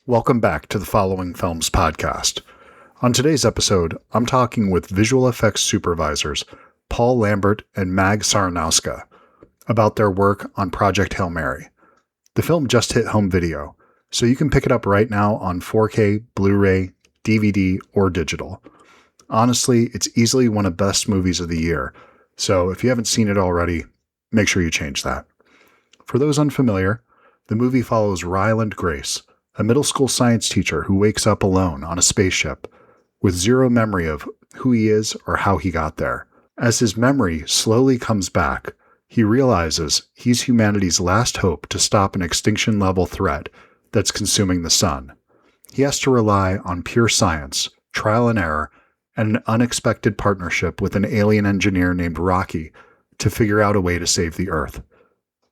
Welcome back to the Following Films podcast. On today's episode, I'm talking with visual effects supervisors Paul Lambert and Mag Sarnowska about their work on Project Hail Mary. The film just hit home video, so you can pick it up right now on 4K, Blu-ray, DVD, or digital. Honestly, it's easily one of the best movies of the year, so if you haven't seen it already, make sure you change that. For those unfamiliar, the movie follows Ryland Grace, a middle school science teacher who wakes up alone on a spaceship with zero memory of who he is or how he got there. As his memory slowly comes back, he realizes he's humanity's last hope to stop an extinction-level threat that's consuming the sun. He has to rely on pure science, trial and error, and an unexpected partnership with an alien engineer named Rocky to figure out a way to save the Earth.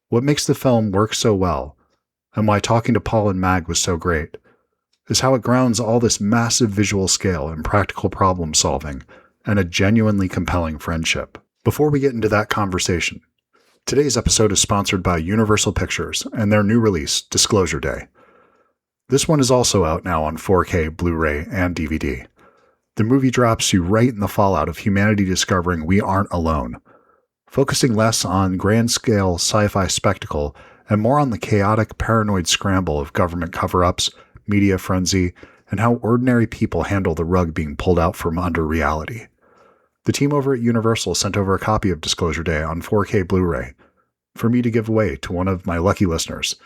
What makes the film work so well, and why talking to Paul and Mag was so great, is how it grounds all this massive visual scale in practical problem solving and a genuinely compelling friendship. Before we get into that conversation, today's episode is sponsored by Universal Pictures and their new release, Disclosure Day. This one is also out now on 4K, Blu-ray, and DVD. The movie drops you right in the fallout of humanity discovering we aren't alone, focusing less on grand-scale sci-fi spectacle and more on the chaotic, paranoid scramble of government cover-ups, media frenzy, and how ordinary people handle the rug being pulled out from under reality. The team over at Universal sent over a copy of Disclosure Day on 4K Blu-ray for me to give away to one of my lucky listeners.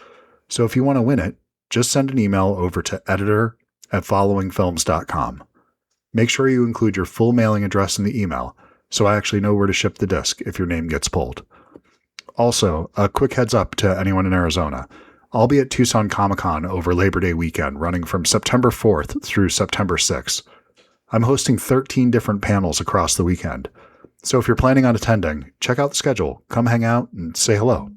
So if you want to win it, just send an email over to editor@followingfilms.com. Make sure you include your full mailing address in the email so I actually know where to ship the disc if your name gets pulled. Also, a quick heads up to anyone in Arizona. I'll be at Tucson Comic-Con over Labor Day weekend, running from September 4th through September 6th. I'm hosting 13 different panels across the weekend. So if you're planning on attending, check out the schedule, come hang out, and say hello.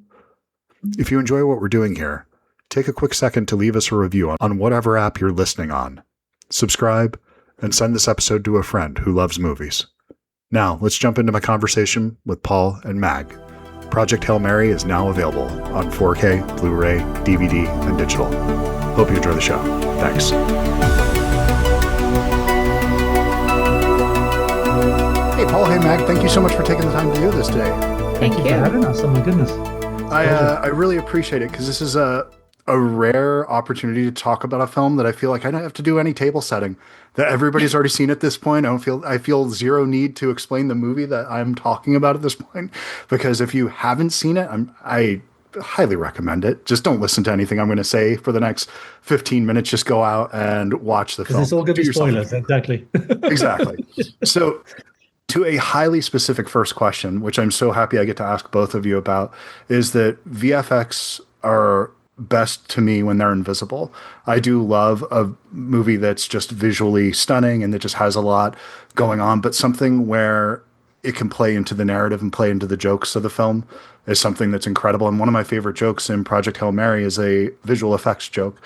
If you enjoy what we're doing here, take a quick second to leave us a review on whatever app you're listening on. Subscribe, and send this episode to a friend who loves movies. Now, let's jump into my conversation with Paul and Mag. Project Hail Mary is now available on 4K, Blu-ray, DVD, and digital. Hope you enjoy the show. Thanks. Hey, Paul. Hey, Mag. Thank you so much for taking the time to do this today. Thank you for having us. Oh my goodness. I really appreciate it because this is a rare opportunity to talk about a film that I feel like I don't have to do any table setting, that everybody's already seen at this point. I feel zero need to explain the movie that I'm talking about at this point, because if you haven't seen it, I highly recommend it. Just don't listen to anything I'm going to say for the next 15 minutes. Just go out and watch the film. It's all going to be spoilers. Exactly. Exactly. So to a highly specific first question, which I'm so happy I get to ask both of you about, is that VFX are best to me when they're invisible. I do love a movie that's just visually stunning and that just has a lot going on, but something where it can play into the narrative and play into the jokes of the film is something that's incredible. And one of my favorite jokes in Project Hail Mary is a visual effects joke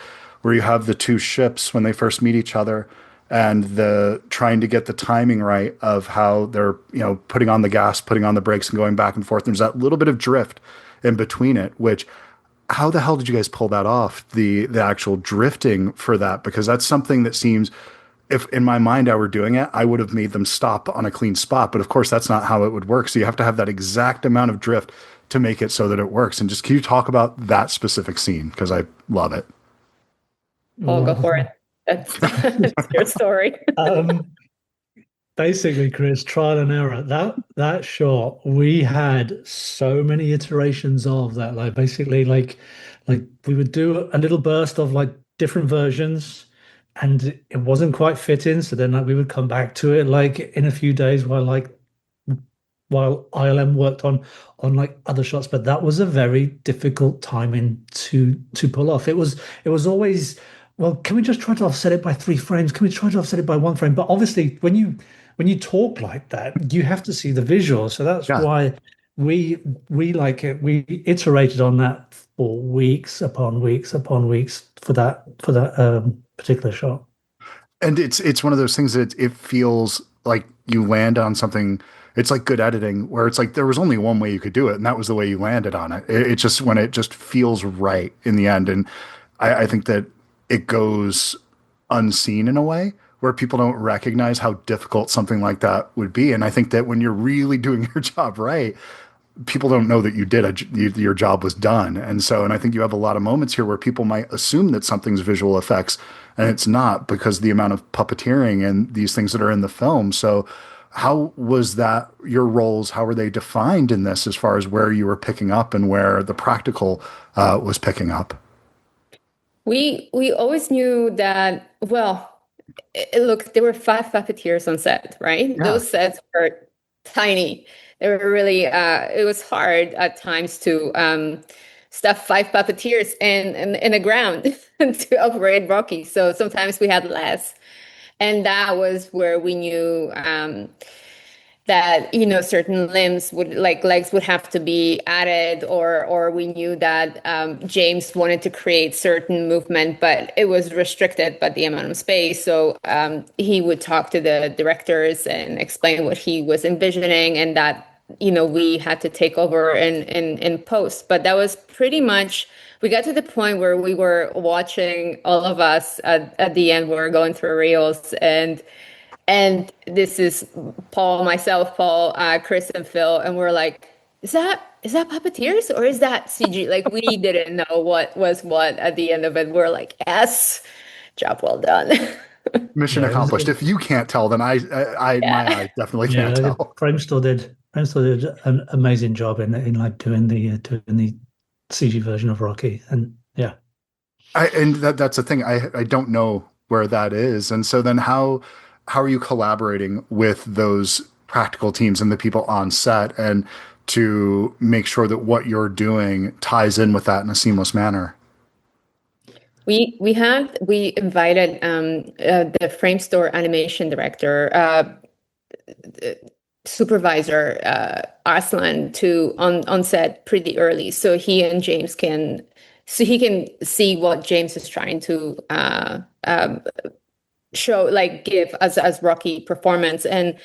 where you have the two ships when they first meet each other and the trying to get the timing right of how they're, putting on the gas, putting on the brakes and going back and forth. There's that little bit of drift in between it, which how the hell did you guys pull that off? The actual drifting for that, because that's something that seems, if in my mind I were doing it, I would have made them stop on a clean spot. But of course, that's not how it would work. So you have to have that exact amount of drift to make it so that it works. And just can you talk about that specific scene? Because I love it. I'll go for it. That's your story. Basically, Chris, trial and error. That shot, we had so many iterations of that. Like basically, like we would do a little burst of like different versions, and it wasn't quite fitting. So then we would come back to it like in a few days while ILM worked on like other shots. But that was a very difficult timing to pull off. It was always, well, can we just try to offset it by 3 frames? Can we try to offset it by 1 frame? But obviously, when you talk like that, you have to see the visual. So that's why we like it. We iterated on that for weeks upon weeks upon weeks for that particular shot. And it's one of those things that it feels like you land on something. It's like good editing, where it's like there was only one way you could do it, and that was the way you landed on it. It just when it just feels right in the end. And I think that it goes unseen in a way where people don't recognize how difficult something like that would be. And I think that when you're really doing your job right, people don't know that your job was done. And I think you have a lot of moments here where people might assume that something's visual effects and it's not, because of the amount of puppeteering and these things that are in the film. So how was that, your roles, how were they defined in this as far as where you were picking up and where the practical was picking up? We always knew that, well, look, there were 5 puppeteers on set, right? Yeah. Those sets were tiny. They were really, it was hard at times to stuff 5 puppeteers in the ground to operate Rocky. So sometimes we had less. And that was where we knew that, you know, certain limbs would, like legs, would have to be added, or we knew that James wanted to create certain movement, but it was restricted by the amount of space. So he would talk to the directors and explain what he was envisioning, and that, you know, we had to take over in post. But that was pretty much, we got to the point where we were watching, all of us at the end, we were going through reels, and this is Paul, myself, Paul, Chris, and Phil, and we're like, is that puppeteers or is that CG? Like, we didn't know what was what at the end of it. We're like, yes, job well done. Mission Yeah, accomplished. If you can't tell, then my eyes definitely can't tell. Framestore did an amazing job in like doing the CG version of Rocky, and yeah. And that's the thing. I don't know where that is. And so then how are you collaborating with those practical teams and the people on set, and to make sure that what you're doing ties in with that in a seamless manner? We invited the Framestore animation director, supervisor, Aslan, to on set pretty early, so he and James can see what James is trying to show, like give as Rocky performance, and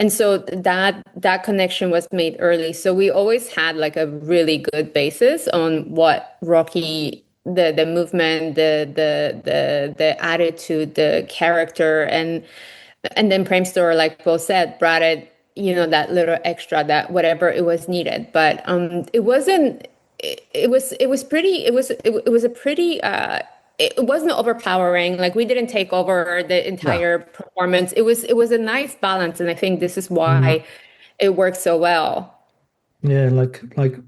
so that connection was made early. So we always had like a really good basis on what Rocky, the movement, the attitude, the character, and then Framestore, like Paul said, brought it, you know, that little extra, that whatever it was needed. But it wasn't. It was pretty. It was a pretty. It wasn't overpowering. Like, we didn't take over the entire performance. It was a nice balance, and I think this is why it worked so well. Yeah, like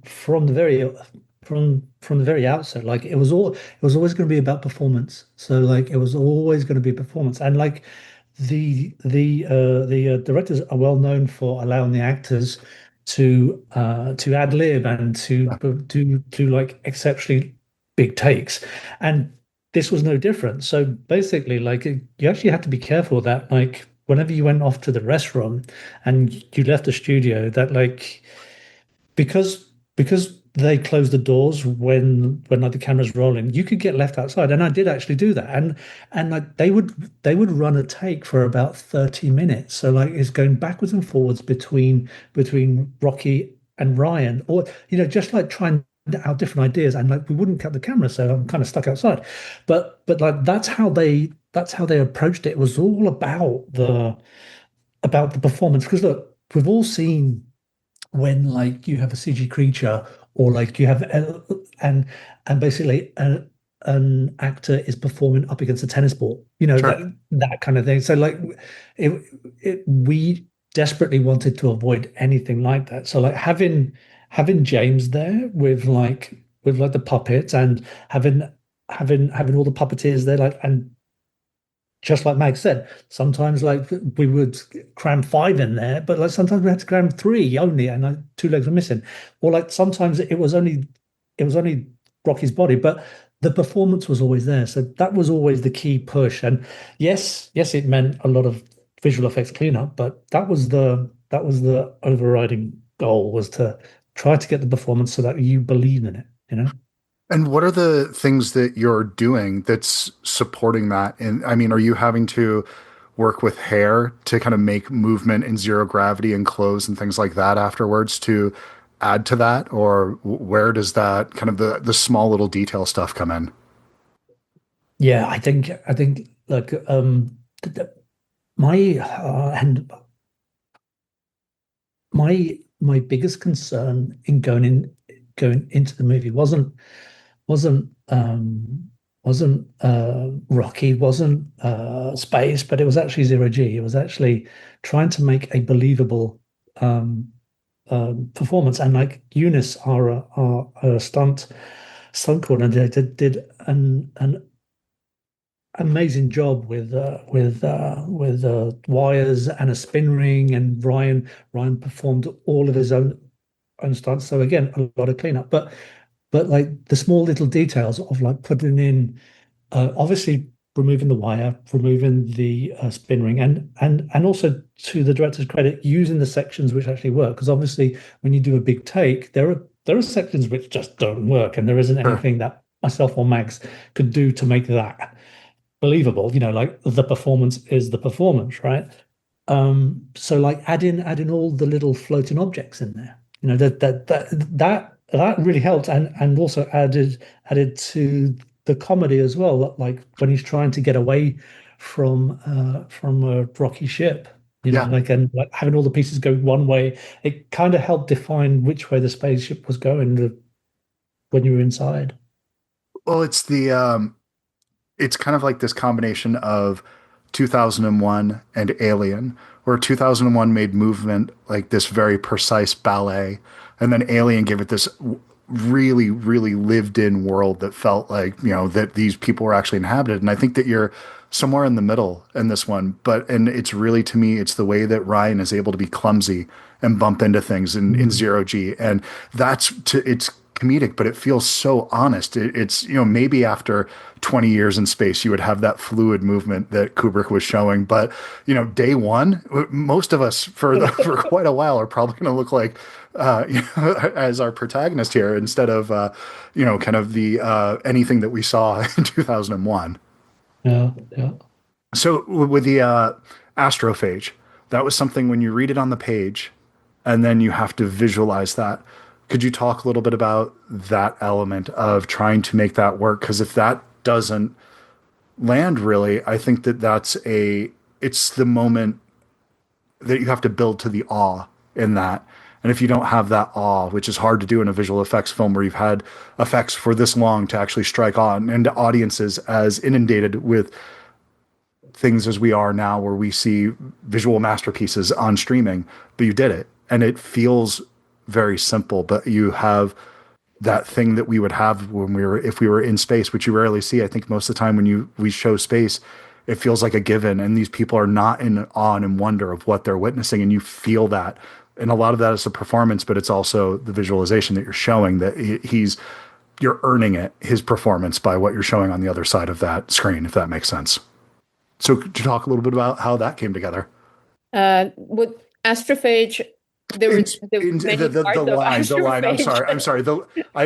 from the very outset, like it was always going to be about performance. So like it was always going to be performance, and like the directors are well known for allowing the actors to ad lib and to do like exceptionally big takes, and this was no different. So basically, like you actually had to be careful that like whenever you went off to the restroom and you left the studio, that like because they closed the doors when like the camera's rolling, you could get left outside, and I did actually do that, and like they would run a take for about 30 minutes, so like it's going backwards and forwards between Rocky and Ryan, or you know, just like trying out different ideas, and like we wouldn't cut the camera, so I'm kind of stuck outside, but like that's how they approached it. It was all about the performance, because look, we've all seen when like you have a CG creature, or like you have and basically an actor is performing up against a tennis ball, you know, Sure. that kind of thing. So like we desperately wanted to avoid anything like that. So like having James there with the puppets, and having all the puppeteers there, like, and just like Mag said, sometimes like we would cram 5 in there, but like sometimes we had to cram 3 only, and like 2 legs were missing. Or like sometimes it was only Rocky's body, but the performance was always there. So that was always the key push. And yes, it meant a lot of visual effects cleanup, but that was the overriding goal, was to try to get the performance so that you believe in it, you know? And what are the things that you're doing that's supporting that? And I mean, are you having to work with hair to kind of make movement in zero gravity and clothes and things like that afterwards to add to that? Or where does that kind of the small little detail stuff come in? Yeah, I think like my and my biggest concern in going into the movie wasn't Rocky, wasn't space, but it was actually zero G. It was actually trying to make a believable um, performance. And like Eunice, our stunt coordinator, did an amazing job with wires and a spin ring, and Ryan performed all of his own stunts. So again, a lot of cleanup, but like the small little details of like putting in, obviously removing the wire, removing the spin ring, and also to the director's credit, using the sections which actually work. Because obviously, when you do a big take, there are sections which just don't work, and there isn't Sure. anything that myself or Max could do to make that believable. Like the performance is the performance, right? So like adding all the little floating objects in there, that really helped, and also added to the comedy as well. Like when he's trying to get away from a rocky ship, Yeah. like, and like having all the pieces go one way, it kind of helped define which way the spaceship was going when you were inside. Well, it's kind of like this combination of 2001 and Alien, where 2001 made movement like this very precise ballet, and then Alien gave it this really, really lived in world that felt like, that these people were actually inhabited. And I think that you're somewhere in the middle in this one. And it's really, to me, it's the way that Ryan is able to be clumsy and bump into things in Mm. zero G. And it's comedic, but it feels so honest. It's, maybe after 20 years in space, you would have that fluid movement that Kubrick was showing. But, day one, most of us for quite a while are probably going to look like, as our protagonist here, instead of, kind of the anything that we saw in 2001. Yeah, yeah. So with the astrophage, that was something when you read it on the page and then you have to visualize that. Could you talk a little bit about that element of trying to make that work? Because if that doesn't land really, I think it's the moment that you have to build to the awe in that. And if you don't have that awe, which is hard to do in a visual effects film where you've had effects for this long to actually strike on into audiences as inundated with things as we are now, where we see visual masterpieces on streaming, but you did it. And it feels very simple, but you have that thing that we would have if we were in space, which you rarely see. I think most of the time when we show space, it feels like a given, and these people are not in awe and wonder of what they're witnessing, and you feel that. And a lot of that is the performance, but it's also the visualization that you're showing that you're earning his performance by what you're showing on the other side of that screen, if that makes sense. So could you talk a little bit about how that came together? With astrophage, there were many The parts of line. astrophage. I'm sorry.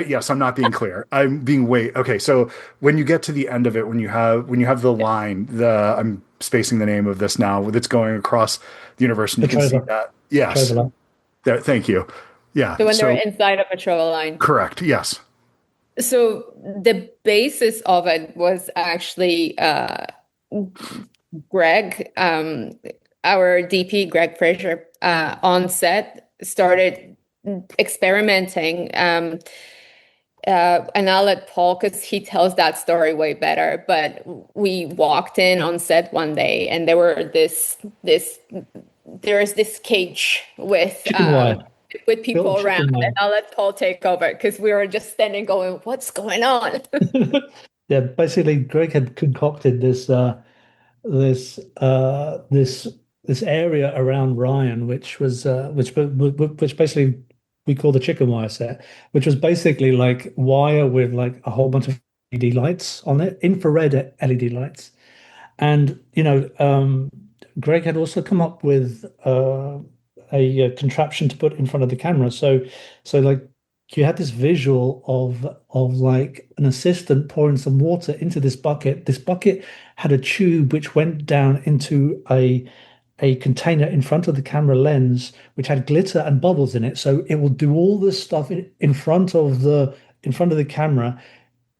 Yes, I'm not being clear. I'm being wait. Okay, so when you get to the end of it, when you have the line, I'm spacing the name of this now, that's going across the universe, and you can see Petrova. that. Yes, Petrova. there. Thank you. Yeah. So when they're So inside a patrol line. correct. Yes. So the basis of it was actually Greg, our DP, Greg Fraser, on set started experimenting. And I'll let Paul, because he tells that story way better. But we walked in on set one day, and there is this cage Chicken wire. with people Built chicken around, wire. and I'll let Paul take over because we were just standing going, "What's going on?" Yeah, basically, Greg had concocted this this area around Ryan, which basically we call the chicken wire set, which was basically like wire with like a whole bunch of LED lights on it, infrared LED lights. And Greg had also come up with a contraption to put in front of the camera. So like you had this visual of like an assistant pouring some water into this bucket. This bucket had a tube which went down into a container in front of the camera lens, which had glitter and bubbles in it. So it will do all this stuff in front of the camera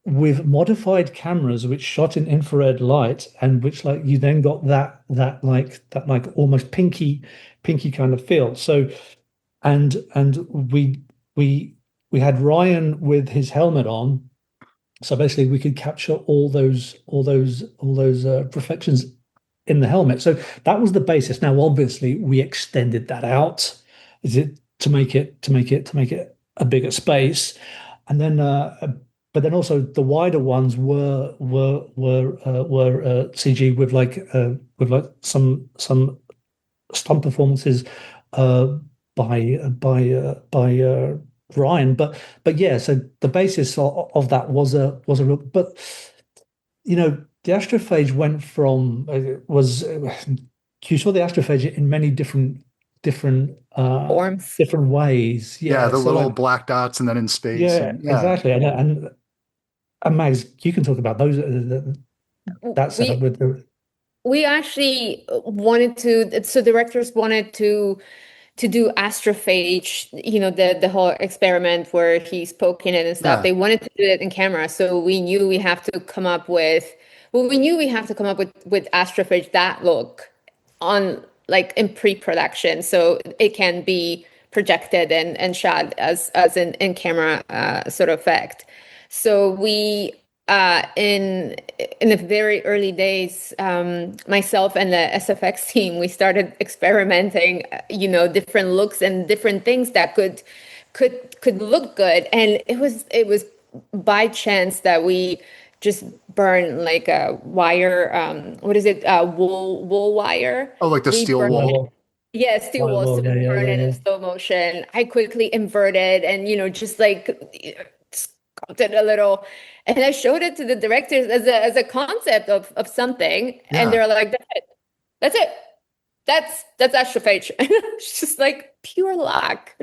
with modified cameras which shot in infrared light, and which like you then got that like almost pinky kind of feel. So and we had Ryan with his helmet on, so basically we could capture all those reflections in the helmet. So that was the basis. Now obviously we extended that out, is it to make it a bigger space, and then but then also the wider ones were CG with like some stunt performances uh, by Ryan. But yeah, so the basis of that was a real. But the astrophage went from was you saw the astrophage in many Forms. different ways. Yeah, Yeah, the so little like black dots and then in space. yeah, And yeah. exactly. And Mags, you can talk about those that setup We with we actually wanted to, so directors wanted to do astrophage, the whole experiment where he's poking it and stuff. Yeah. They wanted to do it in camera, so we knew we have to come up with, well, we knew we have to come up with astrophage that look on like in pre-production, so it can be projected and shot as an in camera sort of effect. So we in the very early days, myself and the SFX team, we started experimenting, different looks and different things that could look good. And it was by chance that we just burn like a wire, what is it, wool wire. Oh, like the We steel burn it. wool. Firewall. Yeah, steel wool. So Firewall. we Yeah, yeah, burn yeah, it in yeah. slow motion. I quickly inverted and, just like sculpted a little. And I showed it to the directors as a concept of something. And Yeah. they're like, that's it. That's it. That's astrophage. And it's just like pure luck.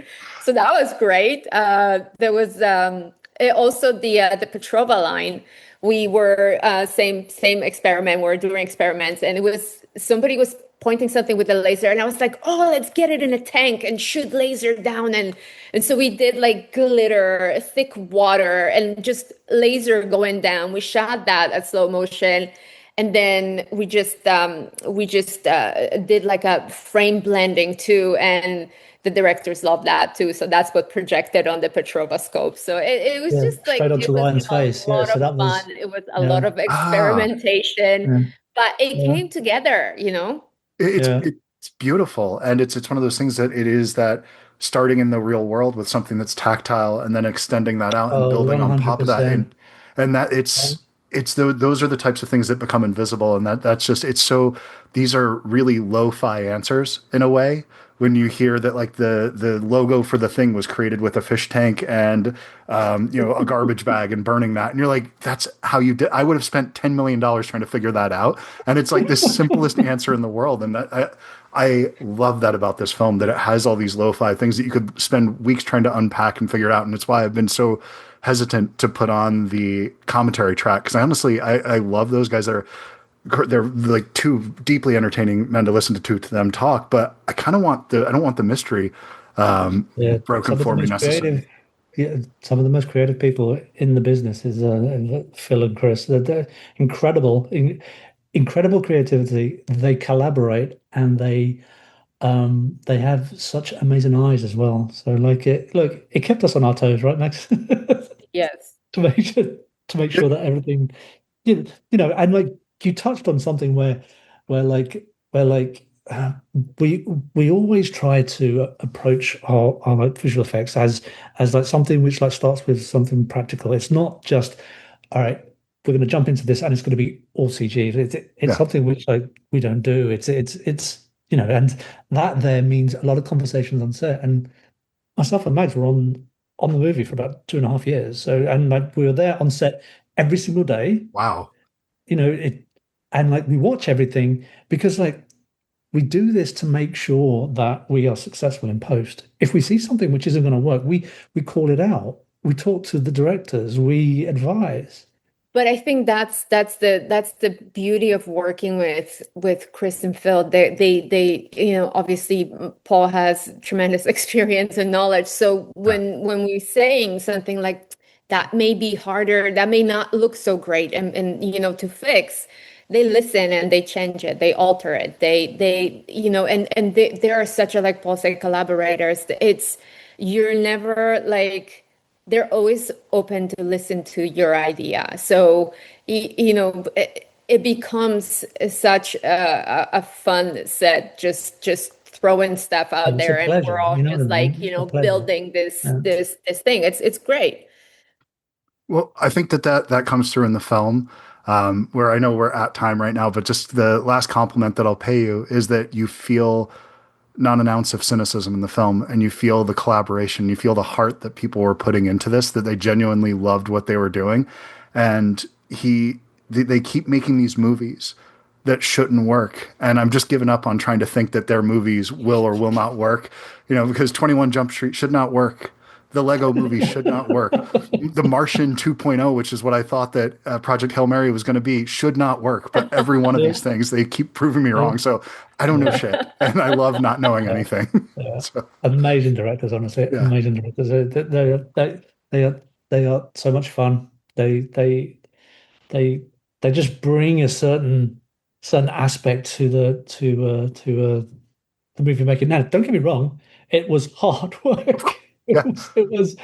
So that was great. There was also the Petrova line. We were same experiment. We were doing experiments, and it was somebody was pointing something with a laser, and I was like, oh, let's get it in a tank and shoot laser down, and so we did like glitter, thick water, and just laser going down. We shot that at slow motion. And then we just did like a frame blending too, and the directors loved that too. So that's what projected on the Petrova scope. So it was Yeah, just like straight it onto was Ryan's a face. Yeah, lot so of that fun. was It was a yeah, lot of Ah, experimentation, yeah, but it yeah, came together. it's yeah. it's beautiful, and it's one of those things that it is that starting in the real world with something that's tactile and then extending that out and Oh, building on top of that, 100%. and that it's those are the types of things that become invisible, and that's just it's so these are really lo-fi answers in a way when you hear that like the logo for the thing was created with a fish tank and a garbage bag and burning that, and you're like, that's how you did. I would have spent $10 million trying to figure that out, and it's like this simplest answer in the world, and that I love that about this film, that it has all these lo-fi things that you could spend weeks trying to unpack and figure out. And it's why I've been so hesitant to put on the commentary track, because I love those guys that they're like too deeply entertaining men to listen to them talk, but I kind of want I don't want the mystery Yeah, broken some of the for me most necessarily. creative, yeah, some of the most creative people in the business is Phil and Chris. They're incredible, incredible creativity. They collaborate and they have such amazing eyes as well. So like it kept us on our toes, right, Max? Yes. to make sure to make sure that everything and like you touched on something where like where like we always try to approach our like visual effects as like something which like starts with something practical. It's not just all right, we're going to jump into this and it's going to be all CG. It's Yeah. something which like we don't do. It's and that there means a lot of conversations on set. And myself and Mags were on the movie for about 2.5 years. So and like we were there on set every single day. Wow. It and like we watch everything because like we do this to make sure that we are successful in post. If we see something which isn't going to work, we call it out. We talk to the directors. We advise. But I think that's the beauty of working with Chris and Phil. They obviously Paul has tremendous experience and knowledge. So when we're saying something like that may be harder, that may not look so great, and you know, to fix, they listen and they change it, they alter it, they you know, and they are such a, like Paul said, collaborators. It's, you're never like, they're always open to listen to your idea. So you know, it becomes such a fun set, just throwing stuff out It's a there, and pleasure. we're all You know just what I like, mean? you It's a know, pleasure. building this Yeah. this thing. It's great. Well, I think that comes through in the film, where I know we're at time right now, but just the last compliment that I'll pay you is that you feel not an ounce of cynicism in the film, and you feel the collaboration, you feel the heart that people were putting into this, that they genuinely loved what they were doing. And they keep making these movies that shouldn't work. And I'm just giving up on trying to think that their movies will or will not work, you know, because 21 Jump Street should not work. The Lego movie should not work. The Martian 2.0, which is what I thought that Project Hail Mary was going to be, should not work. But every one of Yeah. these things, they keep proving me wrong. So I don't know shit. And I love not knowing anything. Yeah. So, Amazing directors, honestly. yeah. Amazing directors. They are so much fun. They they just bring a certain aspect to the movie making. Now, don't get me wrong, it was hard work. Yeah. It was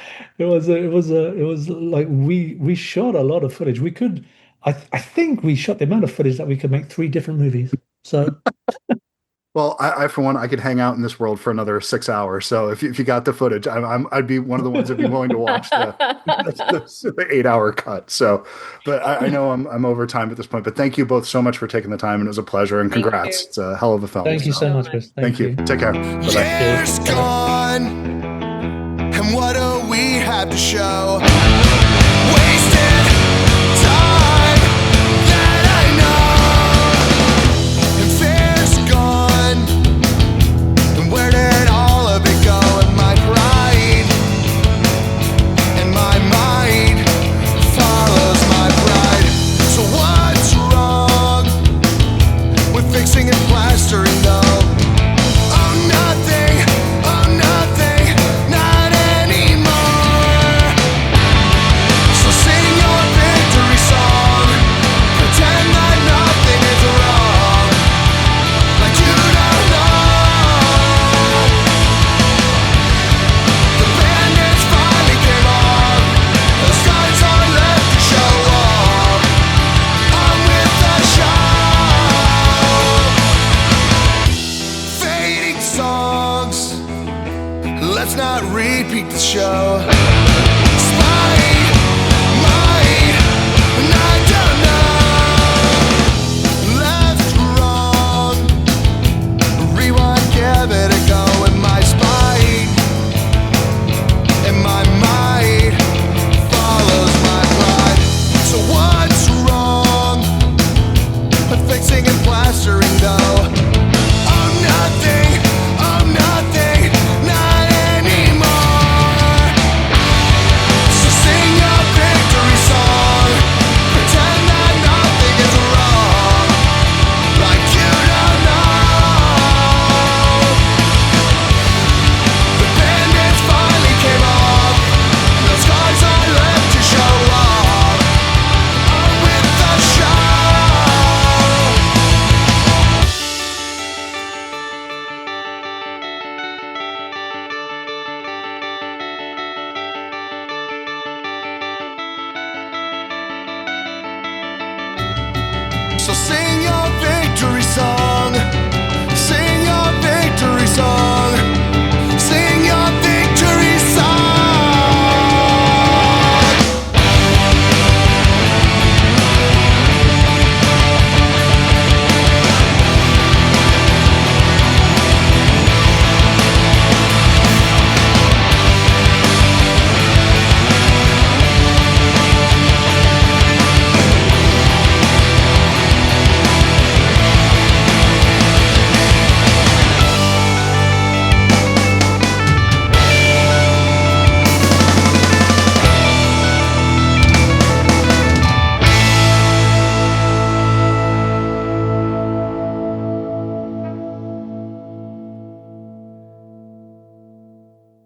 like we shot a lot of footage. We could, I think we shot the amount of footage that we could make 3 different movies. So Well, I for one, I could hang out in this world for another 6 hours. So if you got the footage, I'd be one of the ones that'd be willing to watch the 8-hour cut. So, but I know I'm over time at this point. But thank you both so much for taking the time, and it was a pleasure. And Thank congrats! you. It's a hell of a film. thank you so so much, much. Chris. Thank you. Take care. Bye-bye. Years gone, and what do we have to show? Wasted time that I know, and fear's gone. And where did all of it go? And my pride and my mind follows my pride. So what's wrong with fixing and plastering though? Oh, nothing, not anymore. So sing your victory song, pretend that nothing is wrong, like you don't know. The bandits finally came on, the scars are left to show off. On with the show. Fading songs, let's not repeat the show.